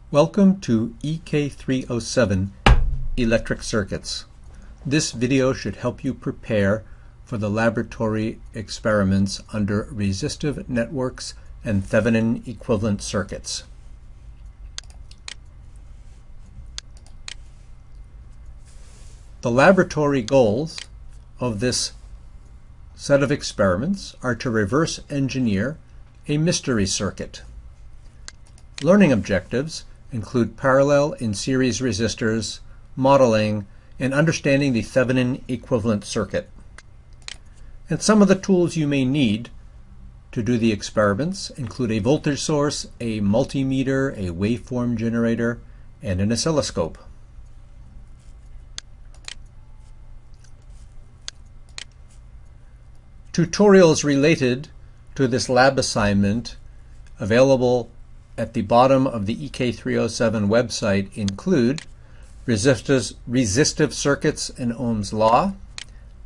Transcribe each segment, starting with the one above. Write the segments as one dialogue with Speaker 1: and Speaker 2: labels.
Speaker 1: Welcome to EK307 Electric Circuits. This video should help you prepare for the laboratory experiments under resistive networks and Thevenin equivalent circuits. The laboratory goals of this set of experiments are to reverse engineer a mystery circuit. Learning objectives include parallel and series resistors, modeling, and understanding the Thevenin equivalent circuit. And some of the tools you may need to do the experiments include a voltage source, a multimeter, a waveform generator, and an oscilloscope. Tutorials related to this lab assignment available at the bottom of the EK307 website include resistive circuits in Ohm's law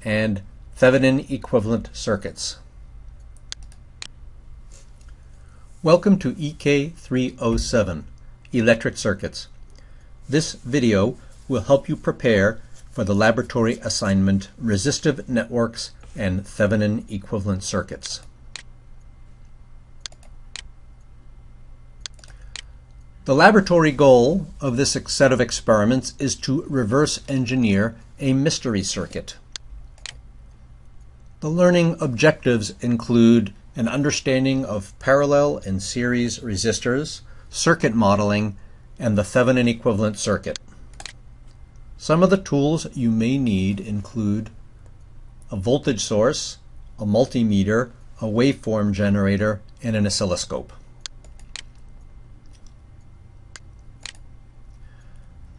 Speaker 1: and Thevenin equivalent circuits. Welcome to EK307 Electric Circuits. This video will help you prepare for the laboratory assignment Resistive Networks and Thevenin equivalent circuits. The laboratory goal of this set of experiments is to reverse engineer a mystery circuit. The learning objectives include an understanding of parallel and series resistors, circuit modeling, and the Thevenin equivalent circuit. Some of the tools you may need include a voltage source, a multimeter, a waveform generator, and an oscilloscope.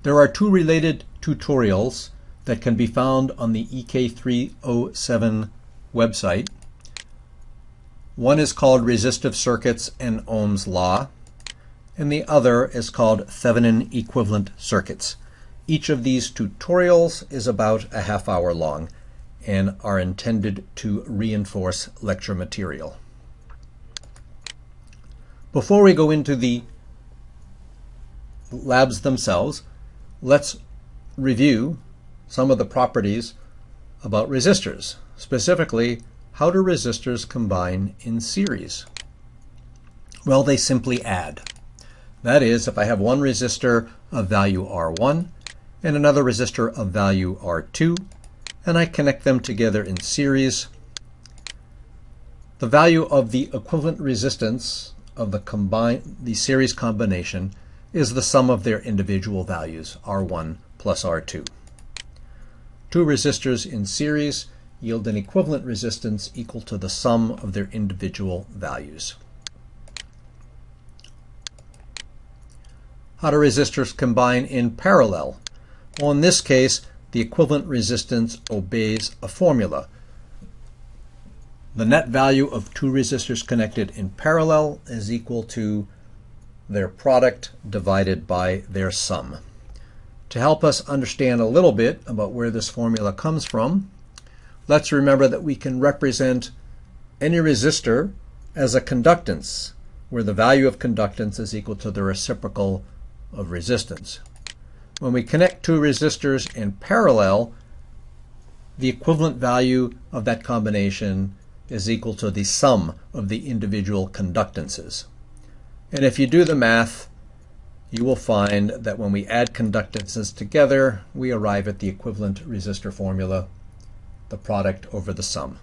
Speaker 1: There are two related tutorials that can be found on the EK307 website. One is called Resistive Circuits and Ohm's Law, and the other is called Thevenin equivalent circuits. Each of these tutorials is about a half-hour long and are intended to reinforce lecture material. Before we go into the labs themselves, let's review some of the properties about resistors. Specifically, how do resistors combine in series? Well, they simply add. That is, if I have one resistor of value R1 and another resistor of value R2, and I connect them together in series, the value of the equivalent resistance of the series combination is the sum of their individual values, R1 plus R2. Two resistors in series yield an equivalent resistance equal to the sum of their individual values. How do resistors combine in parallel? Well, in this case, the equivalent resistance obeys a formula. The net value of two resistors connected in parallel is equal to their product divided by their sum. To help us understand a little bit about where this formula comes from, let's remember that we can represent any resistor as a conductance, where the value of conductance is equal to the reciprocal of resistance. When we connect two resistors in parallel, the equivalent value of that combination is equal to the sum of the individual conductances. And if you do the math, you will find that when we add conductances together, we arrive at the equivalent resistor formula, the product over the sum.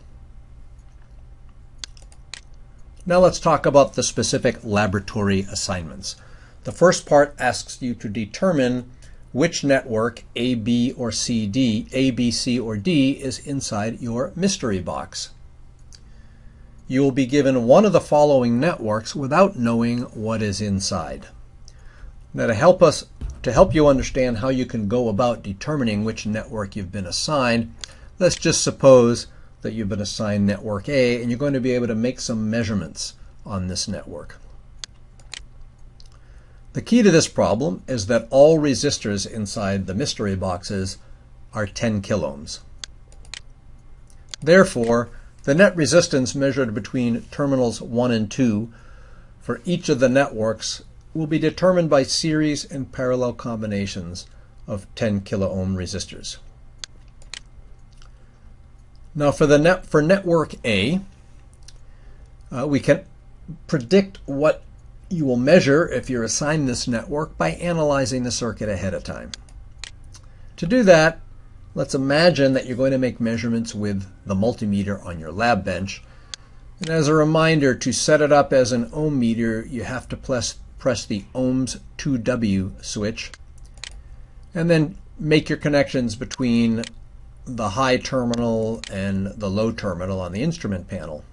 Speaker 1: Now let's talk about the specific laboratory assignments. The first part asks you to determine which network A, B, or C, D, A, B, C, or D is inside your mystery box. You will be given one of the following networks without knowing what is inside. Now, to help you understand how you can go about determining which network you've been assigned, let's just suppose that you've been assigned network A and you're going to be able to make some measurements on this network. The key to this problem is that all resistors inside the mystery boxes are 10 kiloohms. Therefore, the net resistance measured between terminals 1 and 2 for each of the networks will be determined by series and parallel combinations of 10 kilo ohm resistors. Now for network A, we can predict what you will measure if you're assigned this network by analyzing the circuit ahead of time. To do that, let's imagine that you're going to make measurements with the multimeter on your lab bench. And as a reminder, to set it up as an ohm meter, you have to press the ohms 2W switch, and then make your connections between the high terminal and the low terminal on the instrument panel.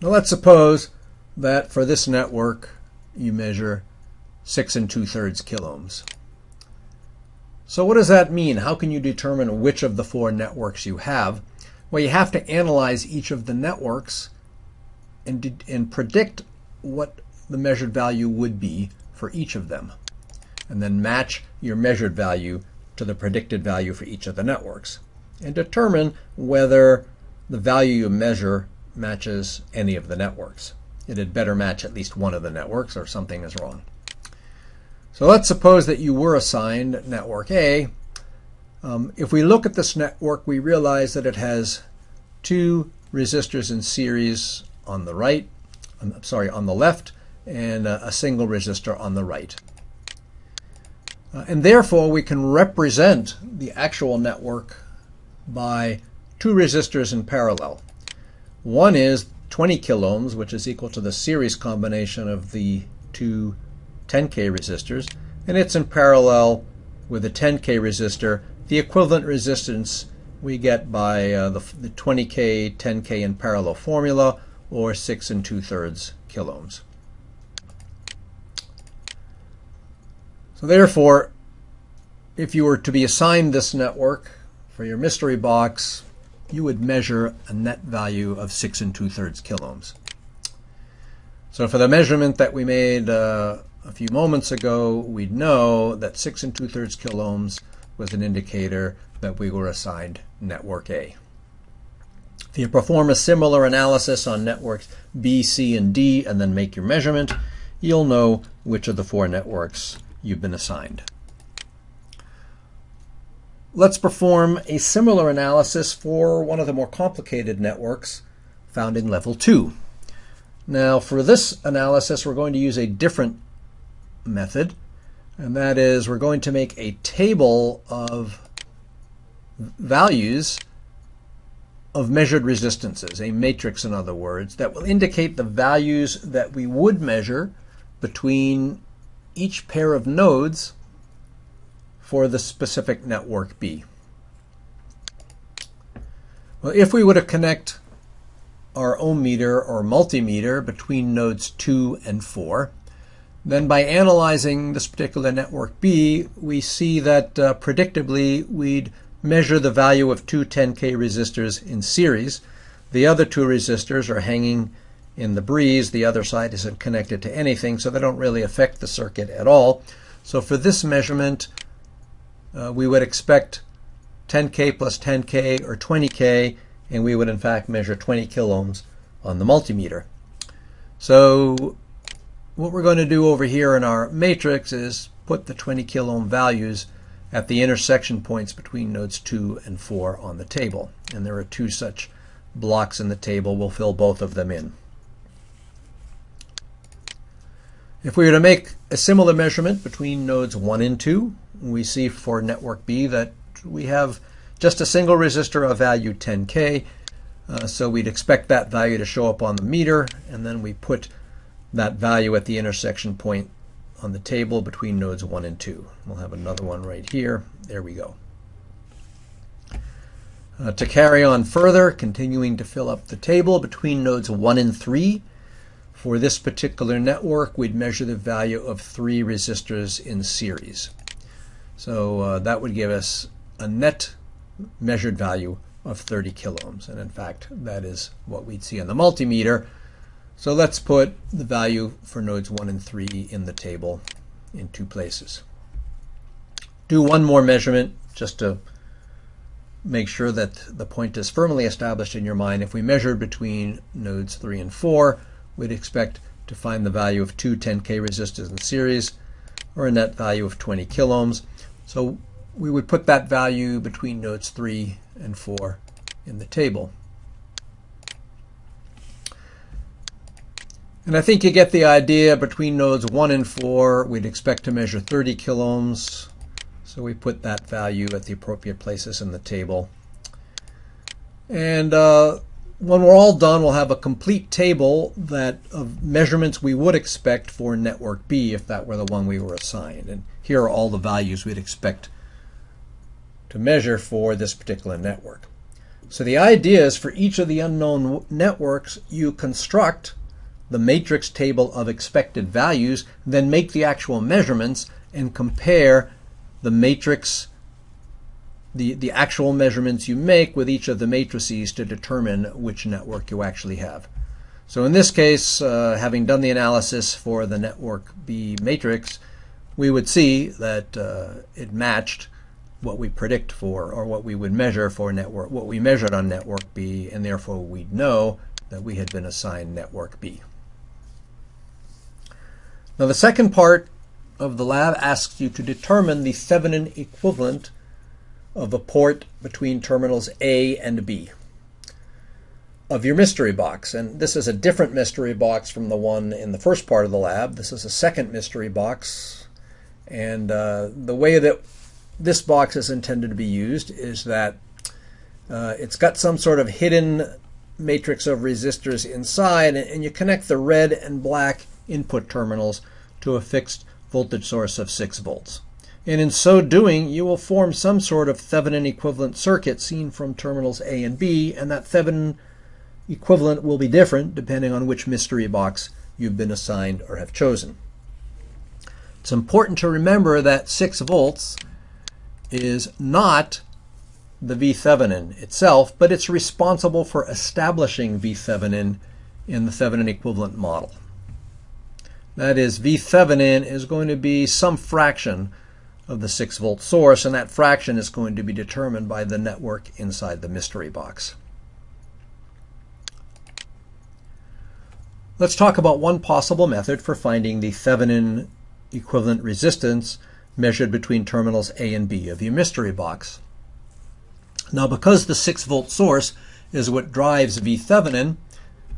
Speaker 1: Now let's suppose that for this network you measure 6 2/3 kiloohms. So what does that mean? How can you determine which of the four networks you have? Well, you have to analyze each of the networks and predict what the measured value would be for each of them, and then match your measured value to the predicted value for each of the networks, and determine whether the value you measure matches any of the networks. It had better match at least one of the networks or something is wrong. So let's suppose that you were assigned network A. If we look at this network, we realize that it has two resistors in series on the right, on the left, and a single resistor on the right. And therefore, we can represent the actual network by two resistors in parallel. One is 20 kiloohms, which is equal to the series combination of the two 10K resistors, and it's in parallel with a 10K resistor. The equivalent resistance we get by the 20K, 10K in parallel formula, or 6 2/3 kiloohms. So therefore, if you were to be assigned this network for your mystery box, you would measure a net value of 6 2/3 kiloohms. So for the measurement that we made a few moments ago, we'd know that 6 2/3 kiloohms was an indicator that we were assigned network A. If you perform a similar analysis on networks B, C, and D, and then make your measurement, you'll know which of the four networks you've been assigned. Let's perform a similar analysis for one of the more complicated networks found in level 2. Now, for this analysis, we're going to use a different method, and that is we're going to make a table of values of measured resistances, a matrix in other words, that will indicate the values that we would measure between each pair of nodes for the specific network B. Well, if we were to connect our ohm meter or multimeter between nodes 2 and 4, then by analyzing this particular network B, we see that predictably we'd measure the value of two 10K resistors in series. The other two resistors are hanging in the breeze. The other side isn't connected to anything, so they don't really affect the circuit at all. So for this measurement, we would expect 10K plus 10K or 20K, and we would in fact measure 20 kiloohms on the multimeter. So what we're going to do over here in our matrix is put the 20 kiloohm values at the intersection points between nodes 2 and 4 on the table. And there are two such blocks in the table. We'll fill both of them in. If we were to make a similar measurement between nodes 1 and 2, we see for network B that we have just a single resistor of value 10K. So we'd expect that value to show up on the meter, and then we put that value at the intersection point on the table between nodes 1 and 2. We'll have another one right here. There we go. To carry on further, continuing to fill up the table between nodes 1 and 3, for this particular network, we'd measure the value of 3 resistors in series. So that would give us a net measured value of 30 kiloohms. And in fact, that is what we'd see on the multimeter. So let's put the value for nodes 1 and 3 in the table in two places. Do one more measurement just to make sure that the point is firmly established in your mind. If we measured between nodes 3 and 4, we'd expect to find the value of two 10K resistors in series, or a net value of 20 kiloohms. So we would put that value between nodes 3 and 4 in the table. And I think you get the idea. Between nodes 1 and 4, we'd expect to measure 30 kiloohms. So we put that value at the appropriate places in the table. And when we're all done, we'll have a complete table of measurements we would expect for network B if that were the one we were assigned. And here are all the values we'd expect to measure for this particular network. So the idea is, for each of the unknown networks, you construct the matrix table of expected values, then make the actual measurements and compare the matrix, the actual measurements you make with each of the matrices to determine which network you actually have. So in this case, having done the analysis for the network B matrix, we would see that it matched what we predict for, or what we would measure for network, what we measured on network B, and therefore we'd know that we had been assigned network B. Now the second part of the lab asks you to determine the Thevenin equivalent of a port between terminals A and B of your mystery box. And this is a different mystery box from the one in the first part of the lab. This is a second mystery box. And the way that this box is intended to be used is that it's got some sort of hidden matrix of resistors inside, and you connect the red and black input terminals to a fixed voltage source of 6 volts. And in so doing, you will form some sort of Thevenin equivalent circuit seen from terminals A and B, and that Thevenin equivalent will be different depending on which mystery box you've been assigned or have chosen. It's important to remember that 6 volts is not the V-Thevenin itself, but it's responsible for establishing V-Thevenin in the Thevenin equivalent model. That is, V-Thevenin is going to be some fraction of the 6-volt source, and that fraction is going to be determined by the network inside the mystery box. Let's talk about one possible method for finding the Thevenin equivalent resistance measured between terminals A and B of your mystery box. Now, because the 6-volt source is what drives V-Thevenin,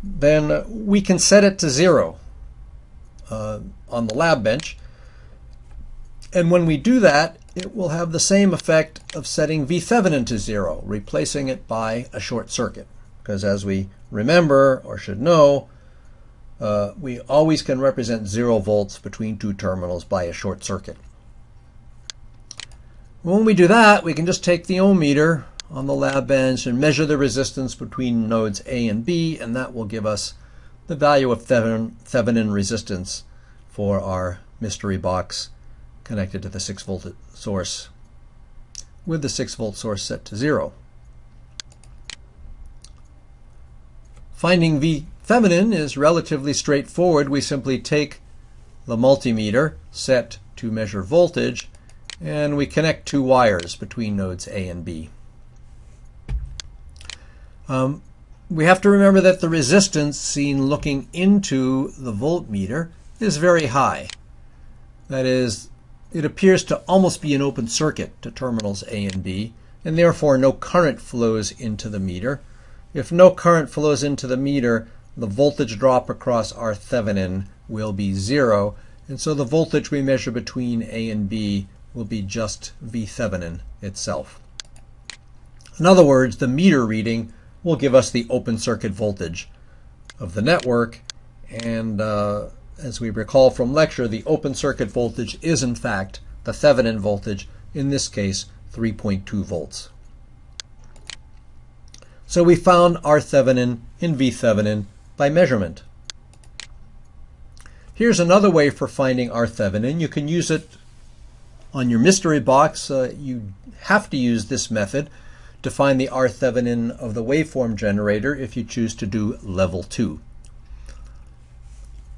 Speaker 1: then we can set it to 0 on the lab bench. And when we do that, it will have the same effect of setting V-Thevenin to 0, replacing it by a short circuit. Because as we remember, or should know, we always can represent 0 volts between two terminals by a short circuit. When we do that, we can just take the ohm meter on the lab bench and measure the resistance between nodes A and B, and that will give us the value of Thevenin resistance for our mystery box connected to the 6-volt source, with the 6-volt source set to 0. Finding V-Thevenin is relatively straightforward. We simply take the multimeter set to measure voltage, and we connect 2 wires between nodes A and B. We have to remember that the resistance seen looking into the voltmeter is very high. That is, it appears to almost be an open circuit to terminals A and B, and therefore no current flows into the meter. If no current flows into the meter, the voltage drop across our Thevenin will be 0, and so the voltage we measure between A and B will be just V-Thevenin itself. In other words, the meter reading will give us the open circuit voltage of the network, and as we recall from lecture, the open circuit voltage is in fact the Thevenin voltage, in this case 3.2 volts. So we found our Thevenin in V-Thevenin by measurement. Here's another way for finding our Thevenin. You can use it on your mystery box. You have to use this method to find the R Thevenin of the waveform generator if you choose to do level 2.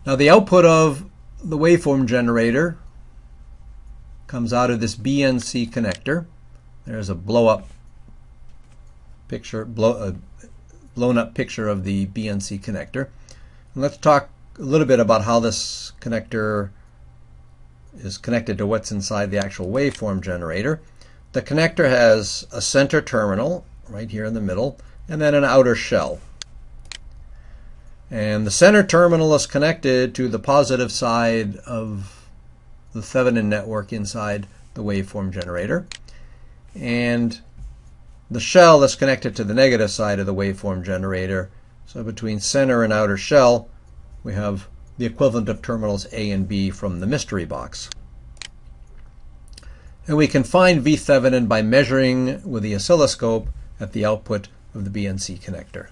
Speaker 1: Now the output of the waveform generator comes out of this BNC connector. There's a blown up picture of the BNC connector. And let's talk a little bit about how this connector is connected to what's inside the actual waveform generator. The connector has a center terminal right here in the middle, and then an outer shell. And the center terminal is connected to the positive side of the Thevenin network inside the waveform generator. And the shell is connected to the negative side of the waveform generator. So between center and outer shell, we have the equivalent of terminals A and B from the mystery box. And we can find V Thevenin by measuring with the oscilloscope at the output of the BNC connector.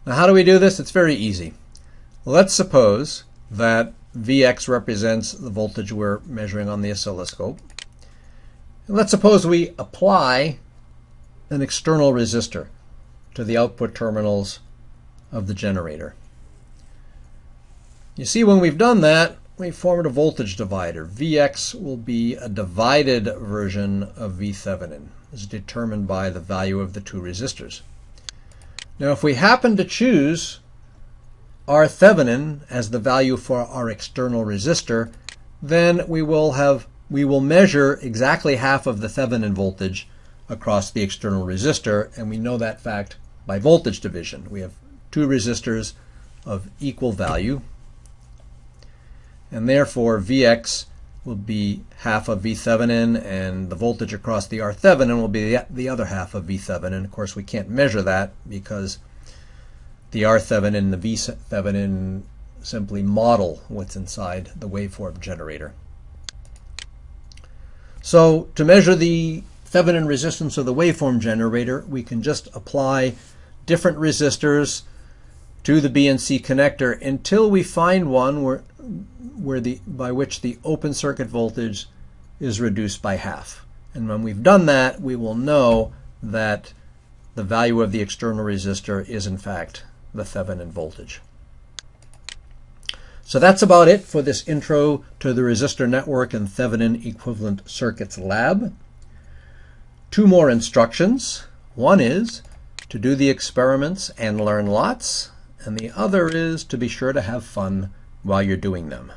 Speaker 1: Now, how do we do this? It's very easy. Let's suppose that Vx represents the voltage we're measuring on the oscilloscope. And let's suppose we apply an external resistor to the output terminals of the generator. You see, when we've done that, we formed a voltage divider. Vx will be a divided version of V Thevenin. It's determined by the value of the two resistors. Now, if we happen to choose R Thevenin as the value for our external resistor, then we will measure exactly half of the Thevenin voltage across the external resistor, and we know that fact by voltage division. We have two resistors of equal value, and therefore Vx will be half of V Thevenin, and the voltage across the R Thevenin will be the other half of V Thevenin. Of course, we can't measure that because the R Thevenin and the V Thevenin simply model what's inside the waveform generator. So to measure the Thevenin resistance of the waveform generator, we can just apply different resistors to the BNC connector until we find one by which the open circuit voltage is reduced by half. And when we've done that, we will know that the value of the external resistor is in fact the Thevenin voltage. So that's about it for this intro to the resistor network and Thevenin equivalent circuits lab. Two more instructions. One is to do the experiments and learn lots, and the other is to be sure to have fun while you're doing them.